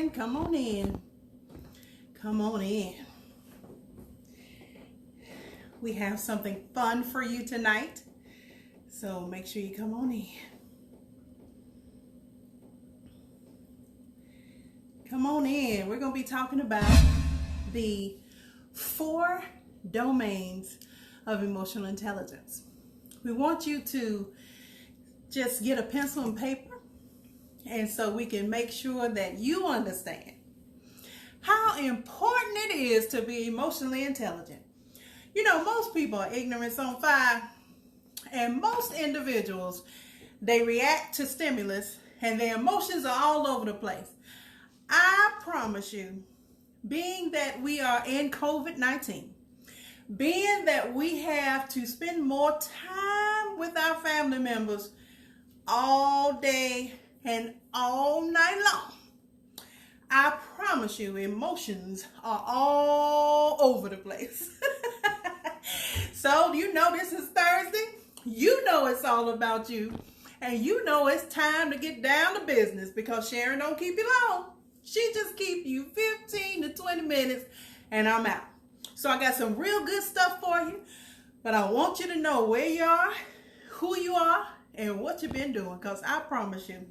in, come on in. Come on in. We have something fun for you tonight, so make sure you come on in. Come on in. We're going to be talking about the 4 domains of emotional intelligence. We want you to just get a pencil and paper, and so we can make sure that you understand how important it is to be emotionally intelligent. You know, most people are ignorance on fire, and most individuals, they react to stimulus and their emotions are all over the place. I promise you, being that we are in COVID-19, being that we have to spend more time with our family members all day and all night long, I promise you, emotions are all over the place. So, you know, this is Thursday. You know it's all about you. And you know it's time to get down to business, because Sharon don't keep you long. She just keep you 15 to 20 minutes and I'm out. So I got some real good stuff for you, but I want you to know where you are, who you are, and what you've been doing, because I promise you,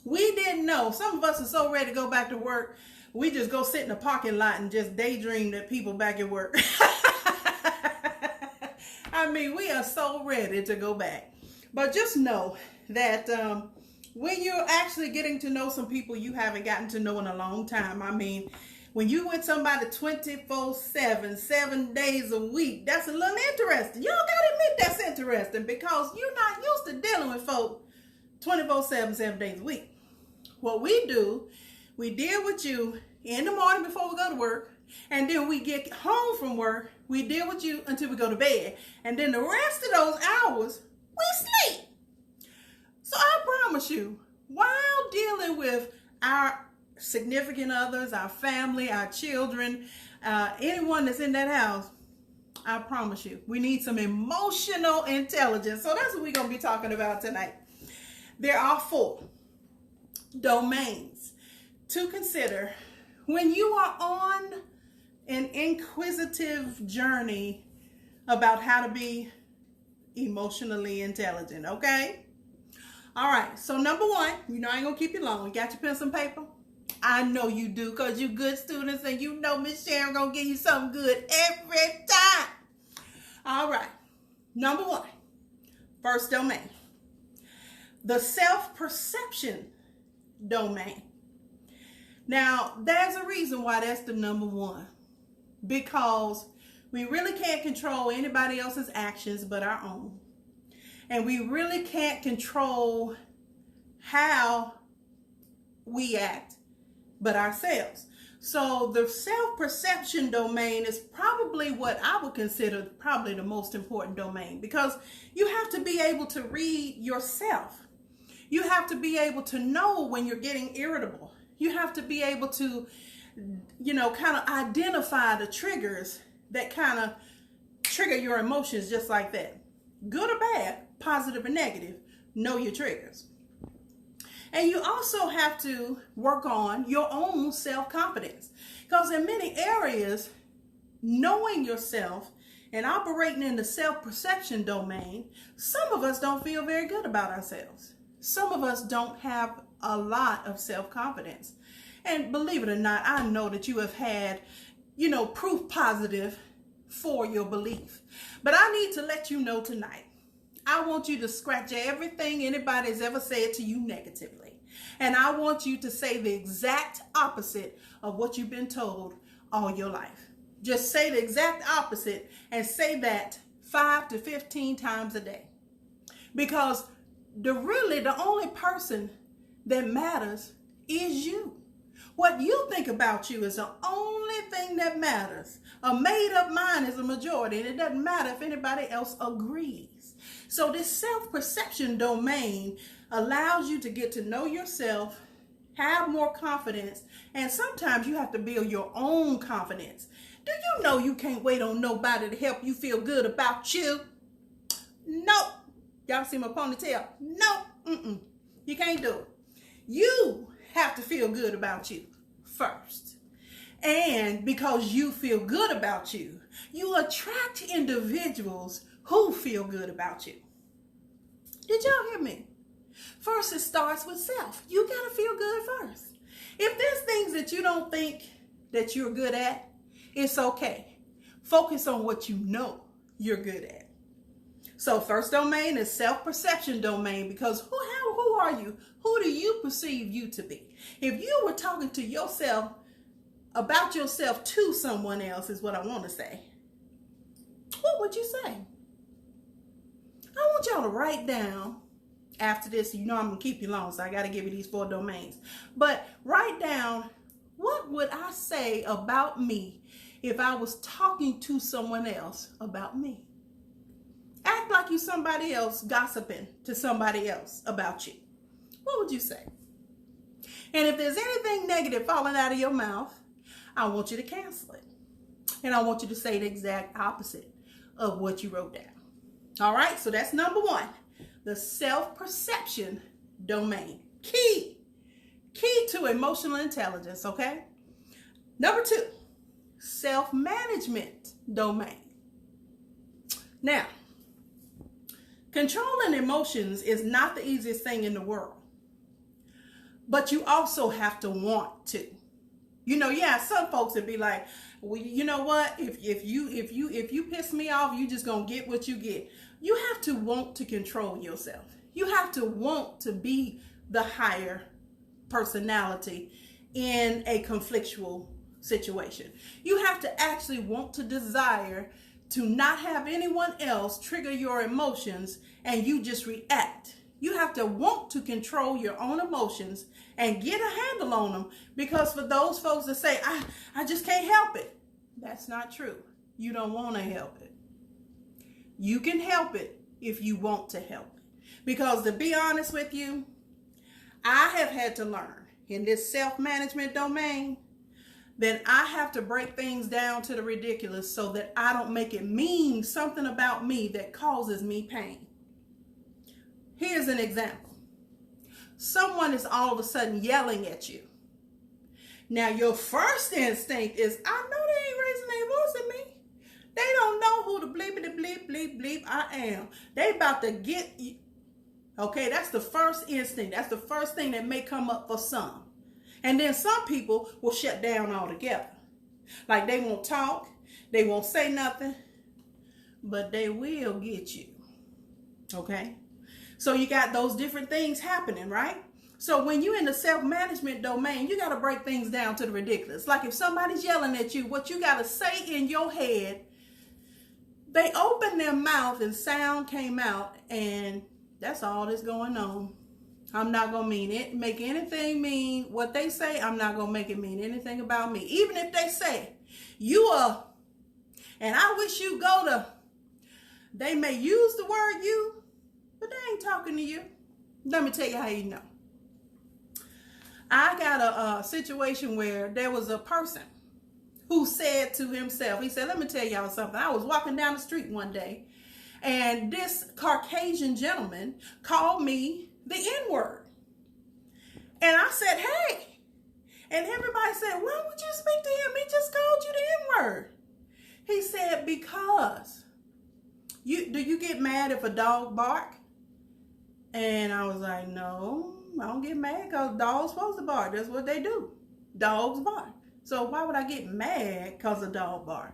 we didn't know. Some of us are so ready to go back to work, we just go sit in the parking lot and just daydream that people back at work. I mean, we are so ready to go back. But just know that when you're actually getting to know some people you haven't gotten to know in a long time, I mean, when you with somebody 24/7, 7 days a week, that's a little interesting. You don't gotta admit that's interesting, because you're not used to dealing with folk 24/7, 7 days a week. What we do, we deal with you in the morning before we go to work, and then we get home from work, we deal with you until we go to bed, and then the rest of those hours, we sleep. So I promise you, while dealing with our significant others, our family, our children, anyone that's in that house, I promise you, we need some emotional intelligence. So that's what we're going to be talking about tonight. There are 4 domains to consider when you are on an inquisitive journey about how to be emotionally intelligent, okay? All right, so number 1, you know I ain't gonna keep you long. You got your pencil and paper? I know you do, because you good students, and you know Miss Sharon gonna give you something good every time. All right, number 1, first domain, the self-perception domain. Now, there's a reason why that's the number 1, because we really can't control anybody else's actions but our own. And we really can't control how we act but ourselves. So the self-perception domain is probably what I would consider probably the most important domain, because you have to be able to read yourself. You have to be able to know when you're getting irritable. You have to be able to, you know, kind of identify the triggers that kind of trigger your emotions just like that. Good or bad, positive or negative, know your triggers. And you also have to work on your own self-confidence, because in many areas, knowing yourself and operating in the self-perception domain, some of us don't feel very good about ourselves. Some of us don't have a lot of self-confidence. And believe it or not, I know that you have had, you know, proof positive for your belief. But I need to let you know tonight, I want you to scratch everything anybody's ever said to you negatively. And I want you to say the exact opposite of what you've been told all your life. Just say the exact opposite, and say that 5 to 15 times a day. Because the only person that matters is you. What you think about you is the only thing that matters. A made-up mind is a majority, and it doesn't matter if anybody else agrees. So this self-perception domain allows you to get to know yourself, have more confidence, and sometimes you have to build your own confidence. Do you know you can't wait on nobody to help you feel good about you? Nope. Y'all see my ponytail? Nope. You can't do it. You have to feel good about you first. And because you feel good about you, you attract individuals who feel good about you. Did y'all hear me? First, it starts with self. You got to feel good first. If there's things that you don't think that you're good at, it's okay. Focus on what you know you're good at. So first domain is self-perception domain, because who are you? Who do you perceive you to be? If you were talking to yourself about yourself to someone else, is what I want to say, what would you say? I want y'all to write down after this. You know I'm going to keep you long, so I got to give you these 4 domains. But write down, what would I say about me if I was talking to someone else about me? Act like you somebody else gossiping to somebody else about you. What would you say? And if there's anything negative falling out of your mouth, I want you to cancel it. And I want you to say the exact opposite of what you wrote down. All right, so that's number 1, the self-perception domain. Key to emotional intelligence, okay? Number 2, self-management domain. Now, controlling emotions is not the easiest thing in the world, but you also have to want to. You know, yeah, some folks would be like, well, you know what? If you piss me off, you just gonna get what you get. You have to want to control yourself. You have to want to be the higher personality in a conflictual situation. You have to actually want to desire to not have anyone else trigger your emotions and you just react. You have to want to control your own emotions and get a handle on them, because for those folks that say, I just can't help it, that's not true. You don't want to help it. You can help it if you want to help it. Because to be honest with you, I have had to learn in this self-management domain that I have to break things down to the ridiculous so that I don't make it mean something about me that causes me pain. Here's an example. Someone is all of a sudden yelling at you. Now, your first instinct is, I know they ain't raising their voice at me. They don't know who the bleepity bleep bleep bleep I am. They about to get you. Okay, that's the first instinct. That's the first thing that may come up for some. And then some people will shut down altogether. Like they won't talk, they won't say nothing, but they will get you. Okay? So you got those different things happening, right? So when you're in the self-management domain, you got to break things down to the ridiculous. Like if somebody's yelling at you, what you got to say in your head, they opened their mouth and sound came out, and that's all that's going on. I'm not going to make anything mean what they say. I'm not going to make it mean anything about me. Even if they say, you are, and I wish you go to, they may use the word you, but they ain't talking to you. Let me tell you how you know. I got a situation where there was a person who said to himself, he said, let me tell y'all something. I was walking down the street one day, and this Caucasian gentleman called me the N-word. And I said, hey. And everybody said, why would you speak to him? He just called you the N-word. He said, because do you get mad if a dog bark? And I was like, no, I don't get mad because dogs supposed to bark. That's what they do. Dogs bark. So why would I get mad because a dog bark?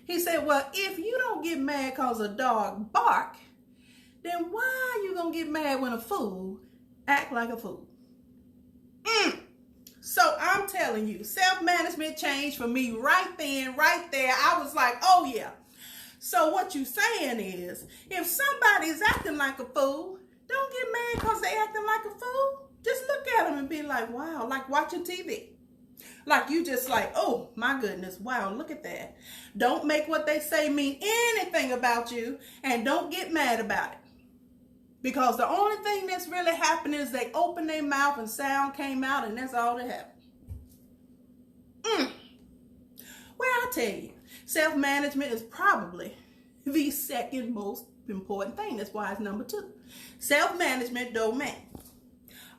He said, well, if you don't get mad because a dog bark, then why are you going to get mad when a fool act like a fool? So I'm telling you, self-management changed for me right then, right there. I was like, oh yeah. So what you saying is, if somebody's acting like a fool, don't get mad because they acting like a fool. Just look at them and be like, wow, like watching TV. Like you just like, oh my goodness, wow, look at that. Don't make what they say mean anything about you, and don't get mad about it. Because the only thing that's really happening is they opened their mouth and sound came out, and that's all that happened. Well, I tell you, self-management is probably the second most important thing. That's why it's number 2. Self-management domain.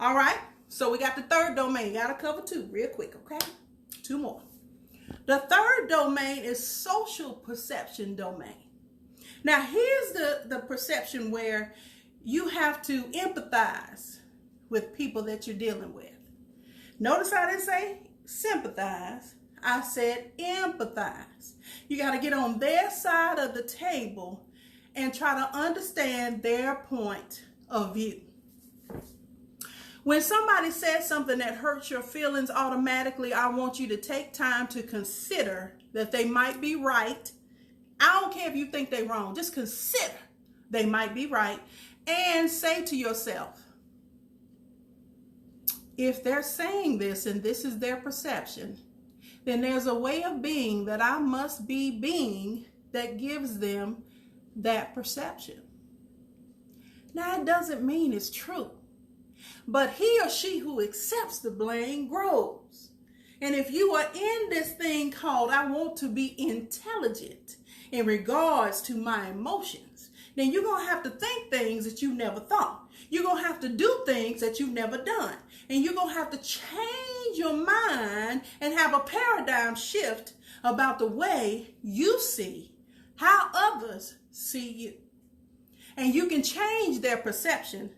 All right. So we got the third domain. Got to cover two real quick, okay? Two more. The third domain is social perception domain. Now, here's the perception where you have to empathize with people that you're dealing with. Notice I didn't say sympathize. I said empathize. You got to get on their side of the table and try to understand their point of view. When somebody says something that hurts your feelings, automatically, I want you to take time to consider that they might be right. I don't care if you think they're wrong. Just consider they might be right. And say to yourself, if they're saying this and this is their perception, then there's a way of being that I must be being that gives them that perception. Now, it doesn't mean it's true. But he or she who accepts the blame grows. And if you are in this thing called I want to be intelligent in regards to my emotions, then you're going to have to think things that you never thought. You're going to have to do things that you've never done. And you're going to have to change your mind and have a paradigm shift about the way you see how others see you. And you can change their perception.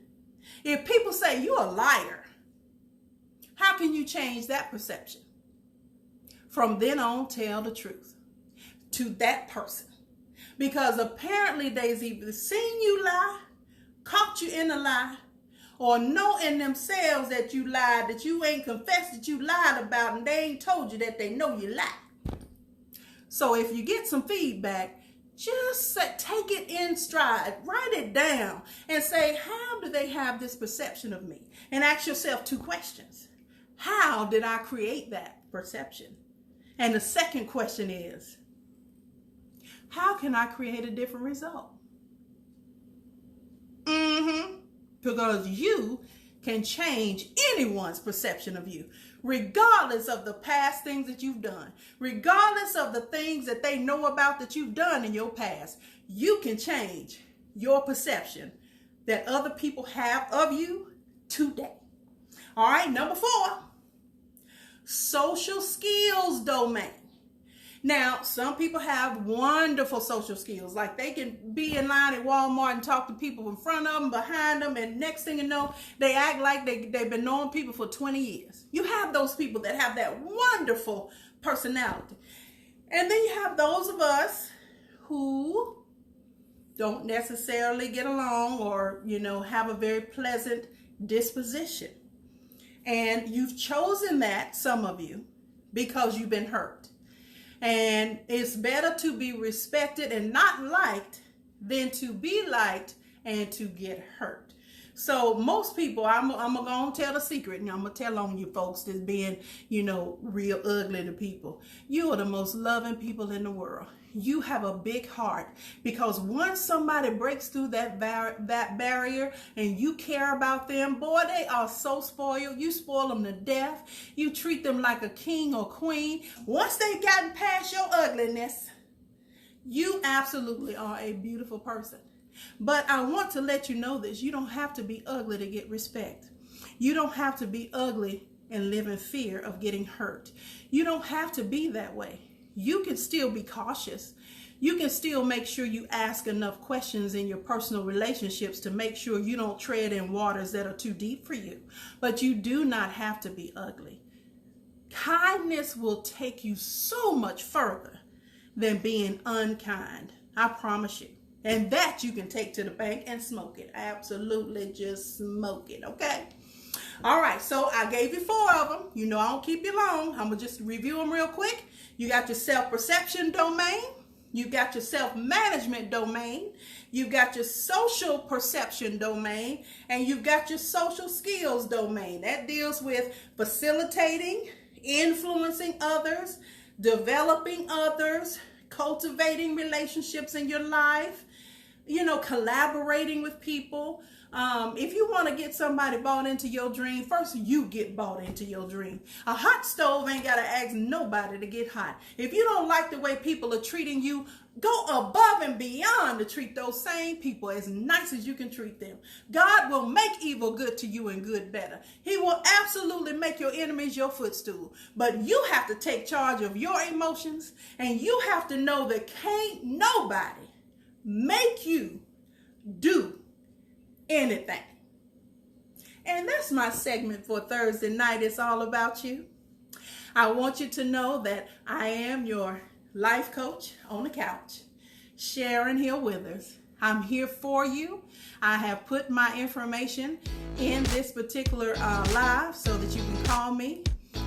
If people say you're a liar, how can you change that perception? From then on, tell the truth to that person. Because apparently they've either seen you lie, caught you in a lie, or know in themselves that you lied, that you ain't confessed that you lied about, and they ain't told you that they know you lied. So if you get some feedback, just take it in stride, write it down, and say, how do they have this perception of me? And ask yourself two questions. How did I create that perception? And the second question is, how can I create a different result? Because you can change anyone's perception of you, regardless of the past things that you've done, regardless of the things that they know about that you've done in your past. You can change your perception that other people have of you today. All right, number 4, social skills domain. Now, some people have wonderful social skills, like they can be in line at Walmart and talk to people in front of them, behind them, and next thing you know, they act like they've been knowing people for 20 years. You have those people that have that wonderful personality. And then you have those of us who don't necessarily get along or, have a very pleasant disposition. And you've chosen that, some of you, because you've been hurt. And it's better to be respected and not liked than to be liked and to get hurt. So most people, I'm going to tell the secret, and I'm going to tell on you folks that's being, real ugly to people. You are the most loving people in the world. You have a big heart, because once somebody breaks through that barrier and you care about them, boy, they are so spoiled. You spoil them to death. You treat them like a king or queen. Once they've gotten past your ugliness, you absolutely are a beautiful person. But I want to let you know this. You don't have to be ugly to get respect. You don't have to be ugly and live in fear of getting hurt. You don't have to be that way. You can still be cautious. You can still make sure you ask enough questions in your personal relationships to make sure you don't tread in waters that are too deep for you. But you do not have to be ugly. Kindness will take you so much further than being unkind. I promise you. And that you can take to the bank and smoke it. Absolutely just smoke it, okay? All right, so I gave you 4 of them. I don't keep you long. I'm going to just review them real quick. You got your self-perception domain. You got your self-management domain. You've got your social perception domain. And you've got your social skills domain. That deals with facilitating, influencing others, developing others, cultivating relationships in your life, collaborating with people, If you want to get somebody bought into your dream, first you get bought into your dream. A hot stove ain't got to ask nobody to get hot. If you don't like the way people are treating you, go above and beyond to treat those same people as nice as you can treat them. God will make evil good to you and good better. He will absolutely make your enemies your footstool. But you have to take charge of your emotions, and you have to know that can't nobody make you do anything. And that's my segment for Thursday night. It's all about you. I want you to know that I am your life coach on the couch, Sharon Hill Withers. I'm here for you. I have put my information in this particular live so that you can call me.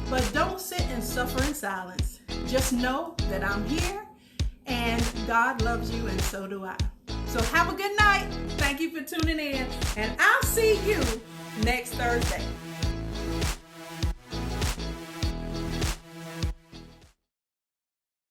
But don't sit and suffer in silence. Just know that I'm here and God loves you, and so do I. So have a good night. Thank you for tuning in, and I'll see you next Thursday.